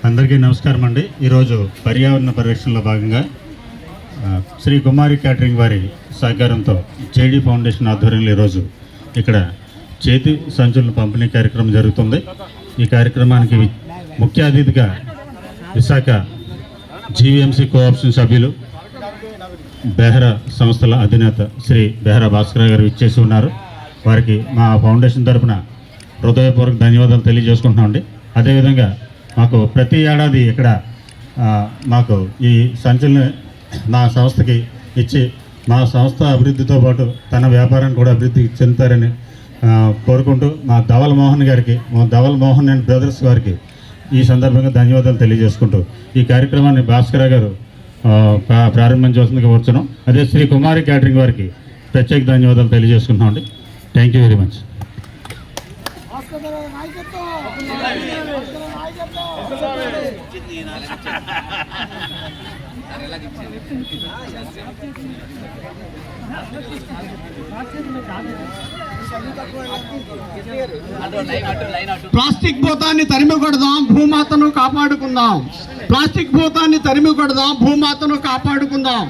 అందరికీ నమస్కారం అండి. ఈరోజు పర్యావరణ పరిరక్షణలో భాగంగా శ్రీ కుమారి క్యాటరింగ్ వారి సహకారంతో జేడీ ఫౌండేషన్ ఆధ్వర్యంలో ఈరోజు ఇక్కడ చేతి సంచుల పంపిణీ కార్యక్రమం జరుగుతుంది. ఈ కార్యక్రమానికి ముఖ్య అతిథిగా విశాఖ జీవీఎంసీ కోఆప్షన్ సభ్యులు బెహ్రా సంస్థల అధినేత శ్రీ బెహ్రా భాస్కర్ గారు ఇచ్చేసి ఉన్నారు. వారికి మా ఫౌండేషన్ తరఫున హృదయపూర్వక ధన్యవాదాలు తెలియజేసుకుంటున్నామండి. అదేవిధంగా మాకు ప్రతి ఏడాది ఇక్కడ మాకు ఈ సంచుల్ని మా సంస్థకి ఇచ్చి మా సంస్థ అభివృద్ధితో పాటు తన వ్యాపారాన్ని కూడా అభివృద్ధి చెందుతారని కోరుకుంటూ మా ధవల్ మోహన్ గారికి, మా ధవల్ మోహన్ అండ్ బ్రదర్స్ వారికి ఈ సందర్భంగా ధన్యవాదాలు తెలియజేసుకుంటూ ఈ కార్యక్రమాన్ని భాస్కర్ గారు ప్రారంభించవలసిందిగా కోరుచున్నాం. అదే శ్రీ కుమారి క్యాటరింగ్ వారికి ప్రత్యేక ధన్యవాదాలు తెలియజేసుకుంటున్నామండి. Thank you very much. Plastic భూతాన్ని తరిమి కొడదాం, భూమాతను కాపాడుకుందాం. ప్లాస్టిక్ భూతాన్ని తరిమి కొడదాం, భూమాతను కాపాడుకుందాం.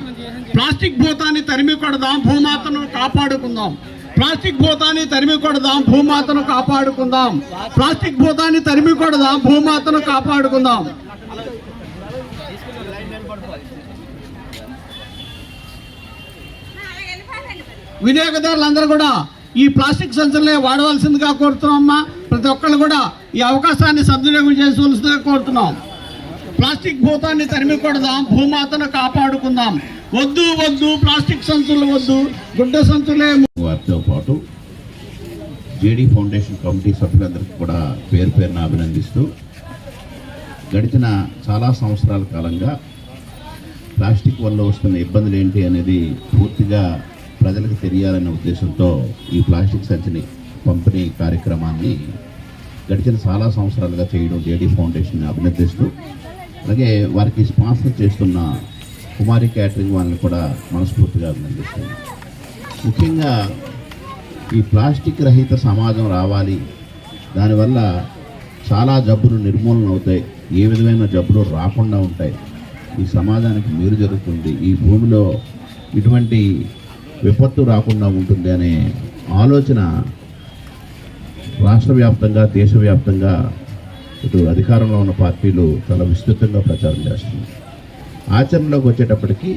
ప్లాస్టిక్ భూతాన్ని తరిమి కొడదాం, భూమాతను కాపాడుకుందాం. ప్లాస్టిక్ భూతాన్ని తరిమి కొడదాం, భూమాతను కాపాడుకుందాం. ప్లాస్టిక్ భూతాన్ని తరిమి కొడదాం, భూమాతను కాపాడుకుందాం. వినియోగదారులందరూ కూడా ఈ ప్లాస్టిక్ సంచులనే వాడవలసిందిగా కోరుతున్నామమ్మా. ప్రతి ఒక్కళ్ళు కూడా ఈ అవకాశాన్ని సద్వినియోగం చేసుకోవాల్సిందిగా కోరుతున్నాం. ప్లాస్టిక్ భూతాన్ని తరిమి కొడదాం, భూమాతను కాపాడుకుందాం. వద్దు వద్దు ప్లాస్టిక్ సంచులు వద్దు, గుడ్డ సంచులే. వారితో పాటు జేడీ ఫౌండేషన్ కమిటీ సభ్యులందరికీ కూడా పేరు పేరున అభినందిస్తూ, గడిచిన చాలా సంవత్సరాల కాలంగా ప్లాస్టిక్ వల్ల వస్తున్న ఇబ్బందులు ఏంటి అనేది పూర్తిగా ప్రజలకు తెలియాలనే ఉద్దేశంతో ఈ ప్లాస్టిక్ సంచిని పంపిణీ కార్యక్రమాన్ని గడిచిన చాలా సంవత్సరాలుగా చేయడం జేడీ ఫౌండేషన్ అభినందిస్తూ, అలాగే వారికి స్పాన్సర్ చేస్తున్న కుమారి క్యాటరింగ్ వాళ్ళని కూడా మనస్ఫూర్తిగా అభినందిస్తున్నాను. ముఖ్యంగా ఈ ప్లాస్టిక్ రహిత సమాజం రావాలి, దానివల్ల చాలా జబ్బులు నిర్మూలన అవుతాయి, ఏ విధమైన జబ్బులు రాకుండా ఉంటాయి, ఈ సమాజానికి మేలు జరుగుతుంది, ఈ భూమిలో ఇటువంటి విపత్తు రాకుండా ఉంటుంది అనే ఆలోచన రాష్ట్ర వ్యాప్తంగా, దేశవ్యాప్తంగా ఇటు అధికారంలో ఉన్న పార్టీలు చాలా విస్తృతంగా ప్రచారం చేస్తున్నాయి. ఆచరణలోకి వచ్చేటప్పటికి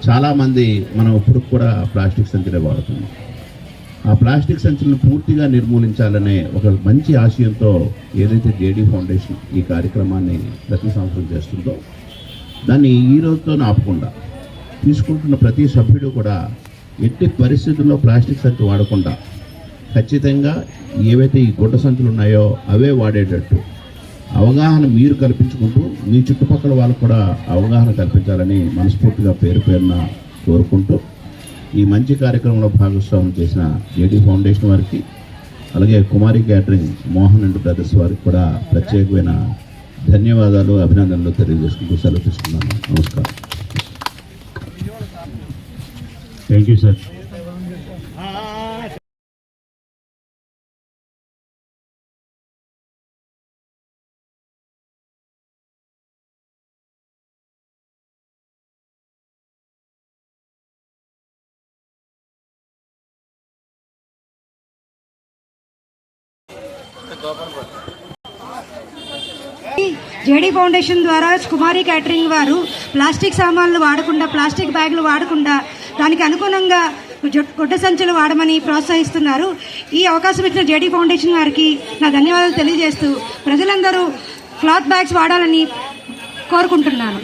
చాలామంది మనం ఇప్పుడు కూడా ప్లాస్టిక్ సంచులే వాడుతున్నాం. ఆ ప్లాస్టిక్ సంచులను పూర్తిగా నిర్మూలించాలనే ఒక మంచి ఆశయంతో ఏదైతే జేడీ ఫౌండేషన్ ఈ కార్యక్రమాన్ని ప్రతి సంవత్సరం చేస్తుందో, దాన్ని ఈ రోజుతో ఆపకుండా తీసుకుంటున్న ప్రతి సభ్యుడు కూడా ఎట్టి పరిస్థితుల్లో ప్లాస్టిక్ సంచి వాడకుండా ఖచ్చితంగా ఏవైతే ఈ గుడ్డ సంచులు ఉన్నాయో అవే వాడేటట్టు అవగాహన మీరు కల్పించుకుంటూ మీ చుట్టుపక్కల వాళ్ళకు కూడా అవగాహన కల్పించాలని మనస్ఫూర్తిగా పేరు పేరున కోరుకుంటూ, ఈ మంచి కార్యక్రమంలో భాగస్వామ్యం చేసిన జేడీ ఫౌండేషన్ వారికి, అలాగే కుమారి క్యాటరింగ్ మోహన్ అండ్ బ్రదర్స్ వారికి కూడా ప్రత్యేకమైన ధన్యవాదాలు, అభినందనలు తెలియజేసుకుంటూ సెలవు తీసుకున్నాను. నమస్కారం. Thank you sir. JD foundation ద్వారా కుమారి క్యాటరింగ్ వారు ప్లాస్టిక్ సామాన్లు వాడకుండా, ప్లాస్టిక్ బ్యాగులు వాడకుండా దానికి అనుగుణంగా గుడ్డ సంచులు వాడమని ప్రోత్సహిస్తున్నారు. ఈ అవకాశం ఇచ్చిన జేడీ ఫౌండేషన్ వారికి నా ధన్యవాదాలు తెలియజేస్తూ ప్రజలందరూ క్లాత్ బ్యాగ్స్ వాడాలని కోరుకుంటున్నాను.